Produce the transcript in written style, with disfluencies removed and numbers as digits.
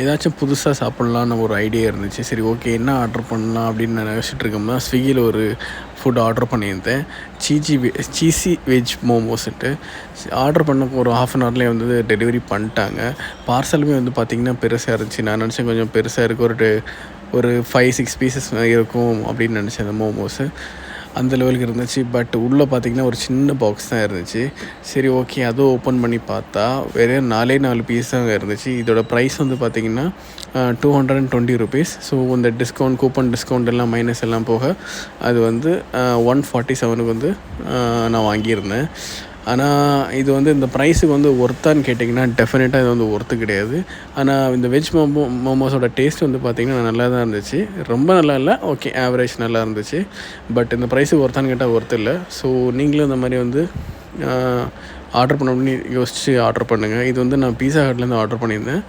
ஏதாச்சும் புதுசாக சாப்பிட்லான்னு ஒரு ஐடியா இருந்துச்சு. சரி ஓகே என்ன ஆர்டர் பண்ணலாம் அப்படின்னு நான் நினச்சிட்டு இருக்கோம்னா ஸ்விக்கியில் ஒரு ஃபுட் ஆர்டர் பண்ணியிருந்தேன். சீஸி வெஜ் மோமோஸ்ன்ட்டு ஆர்டர் பண்ண ஒரு ½ அன் ஹவர்லேயே வந்து டெலிவரி பண்ணிட்டாங்க. பார்சலுமே வந்து பார்த்திங்கன்னா பெருசாக இருந்துச்சு. நான் நினச்சேன் கொஞ்சம் பெருசாக இருக்குது, ஒரு 5-6 பீசஸ் இருக்கும் அப்படின்னு நினச்சேன் அந்த மோமோஸு. அந்த லெவலுக்கு இருந்துச்சு. பட் உள்ளே பார்த்திங்கன்னா ஒரு சின்ன பாக்ஸ் தான் இருந்துச்சு. சரி ஓகே அதுவும் ஓப்பன் பண்ணி பார்த்தா வெறும் 4 பீஸ் தான் இருந்துச்சு. இதோட ப்ரைஸ் வந்து பார்த்திங்கன்னா ₹220. ஸோ இந்த டிஸ்கவுண்ட் கூப்பன் டிஸ்கவுண்ட் எல்லாம் மைனஸ் எல்லாம் போக அது வந்து 147க்கு வந்து நான் வாங்கியிருந்தேன். ஆனால் இது வந்து இந்த ப்ரைஸுக்கு வந்து ஒர்த்தான்னு கேட்டிங்கன்னா டெஃபினட்டாக இது வந்து ஒர்த்து கிடையாது. ஆனால் இந்த வெஜ் மோமோஸோட டேஸ்ட் வந்து பார்த்திங்கன்னா நல்லா தான் இருந்துச்சு. ரொம்ப நல்லா இல்லை, ஓகே ஆவரேஜ் நல்லா இருந்துச்சு. பட் இந்த ப்ரைஸுக்கு ஒர்த்தான்னு கேட்டால் ஒர்த்து இல்லை. ஸோ நீங்களும் இந்த மாதிரி வந்து ஆர்டர் பண்ணணும்னு யோசித்து ஆர்டர் பண்ணுங்கள். இது வந்து நான் பீஸா ஹட்லேருந்து ஆர்டர் பண்ணியிருந்தேன்.